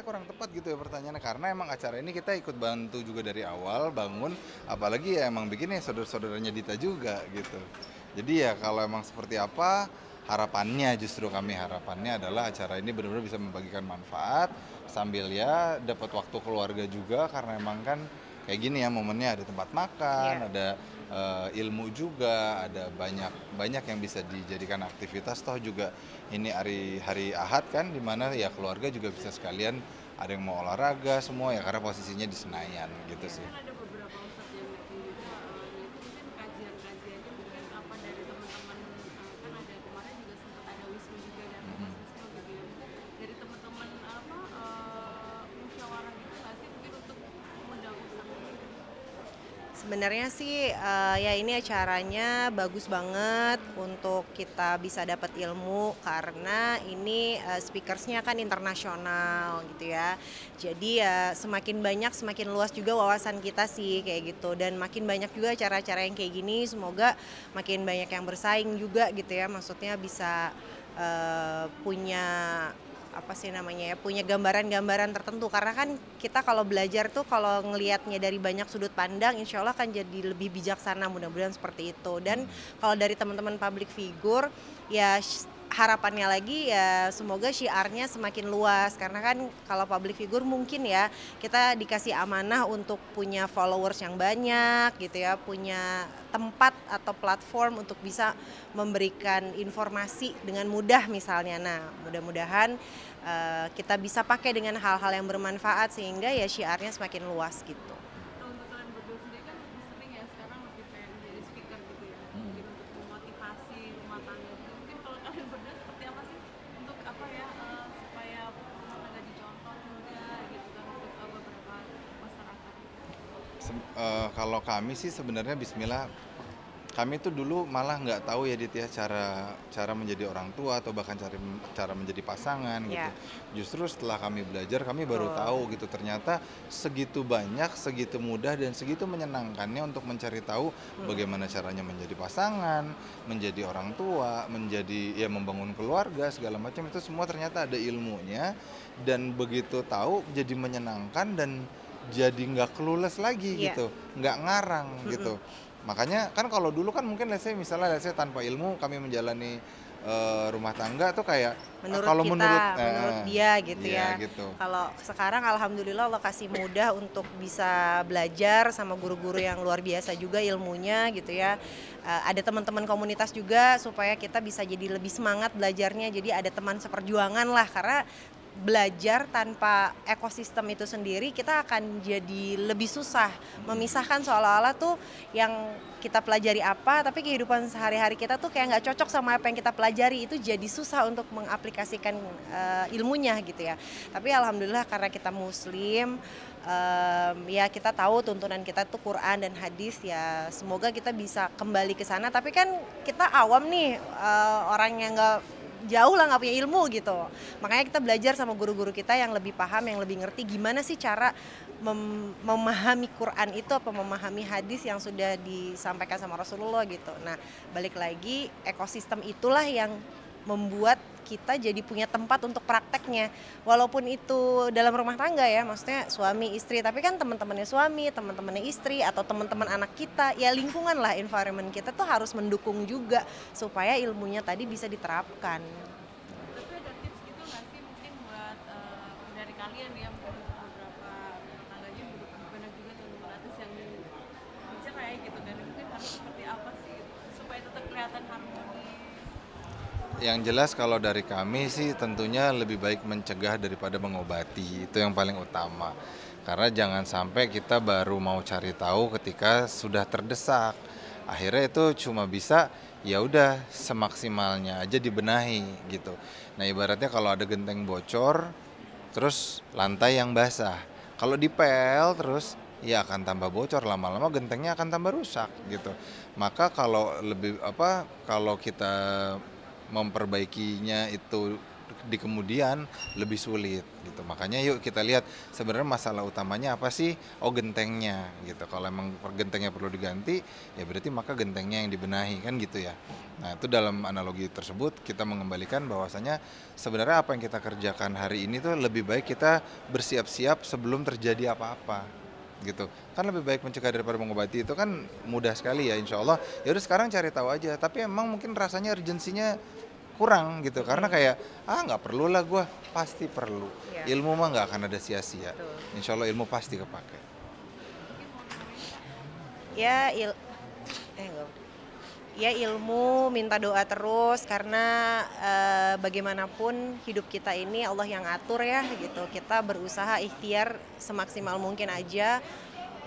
kurang tepat gitu ya pertanyaannya, karena emang acara ini kita ikut bantu juga dari awal bangun, apalagi ya emang bikinnya saudara-saudaranya Dita juga gitu. Jadi ya kalau emang seperti apa, harapannya justru kami harapannya adalah acara ini benar-benar bisa membagikan manfaat sambil ya dapat waktu keluarga juga, karena emang kan kayak gini ya momennya, ada tempat makan, Iya. ada ilmu juga, ada banyak banyak yang bisa dijadikan aktivitas, toh juga ini hari hari Ahad kan, dimana ya keluarga juga bisa sekalian ada yang mau olahraga semua ya, karena posisinya di Senayan gitu Ya, sih. kan ada beberapa ustadz yang bikin juga, yaitu mungkin kajian-kajiannya mungkin apa dari teman-teman, kan ada kemarin juga sempat ada Wisnu juga datang Mm-mm. Mas Wisnu gitu ya, mungkin dari teman-teman apa, musyawarah gitu nggak sih mungkin untuk mengundang ustadz gitu? Sebenarnya sih ya ini acaranya bagus banget untuk kita bisa dapat ilmu karena ini speakersnya kan internasional gitu ya. Jadi ya semakin banyak semakin luas juga wawasan kita sih kayak gitu, dan makin banyak juga acara-acara yang kayak gini, semoga makin banyak yang bersaing juga gitu ya. Maksudnya bisa punya apa sih namanya ya, punya gambaran-gambaran tertentu, karena kan kita kalau belajar tuh kalau ngelihatnya dari banyak sudut pandang insya Allah kan jadi lebih bijaksana, mudah-mudahan seperti itu. Dan kalau dari teman-teman public figure ya harapannya lagi ya semoga syiarnya semakin luas, karena kan kalau public figure mungkin ya kita dikasih amanah untuk punya followers yang banyak gitu ya, punya tempat atau platform untuk bisa memberikan informasi dengan mudah misalnya. Nah, mudah-mudahan kita bisa pakai dengan hal-hal yang bermanfaat sehingga ya syiarnya semakin luas gitu. Kalau untuk kalian berdua sendiri kan lebih sering ya sekarang lebih kayak menjadi speaker gitu ya, mungkin untuk memotivasi rumah tangga gitu. Mungkin kalau kalian berdua seperti apa sih untuk apa ya, supaya rumah tangga dicontoh juga gitu kan untuk beberapa masyarakat. Kalau kami sih sebenarnya Bismillah, kami tuh dulu malah nggak tahu ya Dit ya, cara cara menjadi orang tua atau bahkan cara menjadi pasangan gitu. Ya, Justru setelah kami belajar kami baru betul. tahu gitu, ternyata segitu banyak, segitu mudah dan segitu menyenangkannya untuk mencari tahu bagaimana caranya menjadi pasangan, menjadi orang tua, menjadi ya membangun keluarga segala macam, itu semua ternyata ada ilmunya, dan begitu tahu jadi menyenangkan dan jadi nggak clueless lagi Iya. gitu, nggak ngarang gitu. Makanya kan kalau dulu kan mungkin misalnya tanpa ilmu kami menjalani rumah tangga tuh kayak Menurut kalau menurut kita, menurut dia gitu iya ya. gitu. Kalau sekarang alhamdulillah Allah kasih mudah untuk bisa belajar sama guru-guru yang luar biasa juga ilmunya gitu ya. Ada teman-teman komunitas juga supaya kita bisa jadi lebih semangat belajarnya. Jadi ada teman seperjuangan lah, karena belajar tanpa ekosistem itu sendiri kita akan jadi lebih susah memisahkan, seolah-olah tuh yang kita pelajari apa tapi kehidupan sehari-hari kita tuh kayak nggak cocok sama apa yang kita pelajari, itu jadi susah untuk mengaplikasikan ilmunya gitu ya. Tapi alhamdulillah karena kita muslim, ya kita tahu tuntunan kita tuh Quran dan hadis, ya semoga kita bisa kembali ke sana. Tapi kan kita awam nih, orang yang nggak jauh lah, nggak punya ilmu gitu. Makanya kita belajar sama guru-guru kita yang lebih paham, yang lebih ngerti gimana sih cara memahami Quran itu, apa memahami hadis yang sudah disampaikan sama Rasulullah gitu. Nah, balik lagi ekosistem itulah yang membuat kita jadi punya tempat untuk prakteknya. Walaupun itu dalam rumah tangga ya, maksudnya suami istri, tapi kan teman-temannya suami, teman-temannya istri, atau teman-teman anak kita, ya lingkungan lah, environment kita tuh harus mendukung juga supaya ilmunya tadi bisa diterapkan. Tapi ada tips gitu nggak sih mungkin buat dari kalian ya, mungkin untuk beberapa rumah tangganya banyak juga teman-teman artis yang bercerai gitu, dan mungkin harus seperti apa sih gitu, supaya tetap kelihatan harmonis. Yang jelas kalau dari kami sih tentunya lebih baik mencegah daripada mengobati, itu yang paling utama. Karena jangan sampai kita baru mau cari tahu ketika sudah terdesak. Akhirnya itu cuma bisa ya udah semaksimalnya aja dibenahi gitu. Nah, ibaratnya kalau ada genteng bocor terus lantai yang basah. Kalau dipel terus ya akan tambah bocor, lama-lama gentengnya akan tambah rusak gitu. Maka kalau lebih apa, kalau kita memperbaikinya itu di kemudian lebih sulit gitu. Makanya yuk kita lihat sebenarnya masalah utamanya apa sih? Oh, gentengnya gitu. Kalau emang gentengnya perlu diganti, ya berarti maka gentengnya yang dibenahi kan gitu ya. Nah, itu dalam analogi tersebut kita mengembalikan bahwasanya sebenarnya apa yang kita kerjakan hari ini tuh lebih baik kita bersiap-siap sebelum terjadi apa-apa gitu. Kan lebih baik mencegah daripada mengobati, itu kan mudah sekali ya, insya Allah. Ya udah sekarang cari tahu aja, tapi emang mungkin rasanya urgensinya kurang gitu, karena kayak nggak perlu lah, gue pasti perlu. Iya. Ilmu mah nggak akan ada sia-sia, Betul. insya Allah ilmu pasti kepake. Ya enggak. Ya ilmu, minta doa terus karena bagaimanapun hidup kita ini Allah yang atur ya gitu. Kita berusaha ikhtiar semaksimal mungkin aja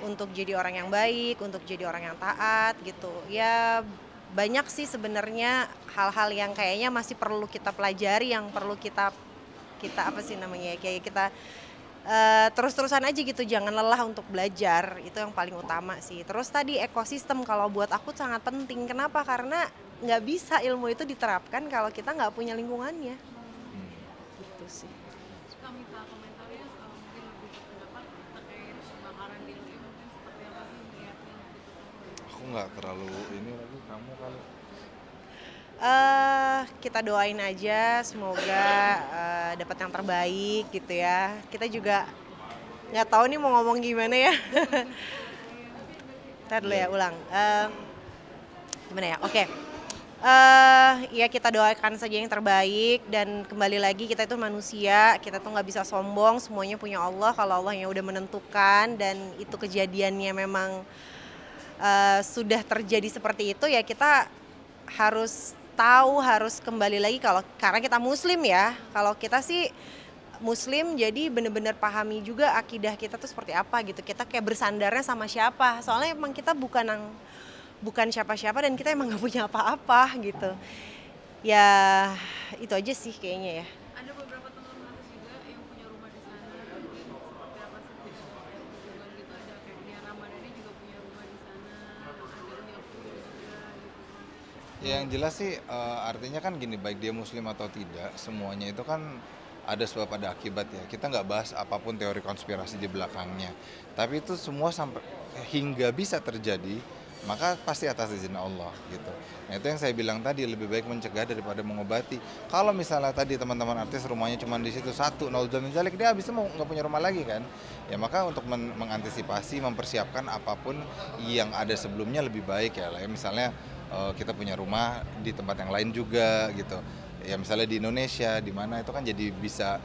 untuk jadi orang yang baik, untuk jadi orang yang taat gitu. Ya banyak sih sebenarnya hal-hal yang kayaknya masih perlu kita pelajari, yang perlu kita kita apa sih namanya ya, kayak kita terus-terusan aja gitu, jangan lelah untuk belajar, itu yang paling utama sih. Terus tadi ekosistem kalau buat aku sangat penting, kenapa? Karena nggak bisa ilmu itu diterapkan kalau kita nggak punya lingkungannya, gitu sih. Suka minta komentarnya mungkin lebih berpendapat terkait kebakaran di UI mungkin seperti apa sih melihatnya gitu. Aku nggak terlalu ini lagi, kamu kali. Kita doain aja semoga dapat yang terbaik gitu ya. Kita juga nggak tahu nih mau ngomong gimana ya. Ntar dulu ya, ulang. Gimana ya? Oke. Ya kita doakan saja yang terbaik, dan kembali lagi kita itu manusia, kita tuh nggak bisa sombong, semuanya punya Allah. Kalau Allah yang udah menentukan dan itu kejadiannya memang sudah terjadi seperti itu, ya kita harus tahu, harus kembali lagi kalau karena kita muslim ya. Kalau kita sih muslim, jadi benar-benar pahami juga akidah kita tuh seperti apa gitu. Kita kayak bersandarnya sama siapa? Soalnya emang kita bukan siapa-siapa dan kita emang nggak punya apa-apa gitu. Ya itu aja sih kayaknya ya. Ada beberapa teman artis juga yang punya rumah di sana, mungkin seperti apa sih tidak terkait hubungan gitu, ada kayak Nia Ramadhani juga punya rumah di sana, ada Uni Afro juga gitu. Ya, yang jelas sih artinya kan gini, baik dia muslim atau tidak, semuanya itu kan ada sebab ada akibat ya. Kita nggak bahas apapun teori konspirasi di belakangnya. Tapi itu semua sampai hingga bisa terjadi, maka pasti atas izin Allah gitu. Nah, itu yang saya bilang tadi, lebih baik mencegah daripada mengobati. Kalau misalnya tadi teman-teman artis rumahnya cuma di situ satu, naudzubillah min dzalik, dia habis itu mau nggak punya rumah lagi kan. Ya maka untuk mengantisipasi, mempersiapkan apapun yang ada sebelumnya lebih baik ya lah. Ya, misalnya kita punya rumah di tempat yang lain juga gitu. Ya misalnya di Indonesia, di mana itu kan jadi bisa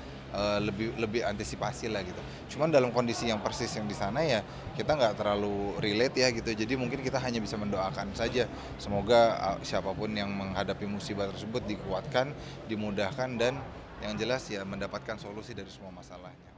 lebih antisipasi lah gitu. Cuman dalam kondisi yang persis yang di sana ya kita nggak terlalu relate ya gitu. Jadi mungkin kita hanya bisa mendoakan saja. Semoga siapapun yang menghadapi musibah tersebut dikuatkan, dimudahkan, dan yang jelas ya mendapatkan solusi dari semua masalahnya.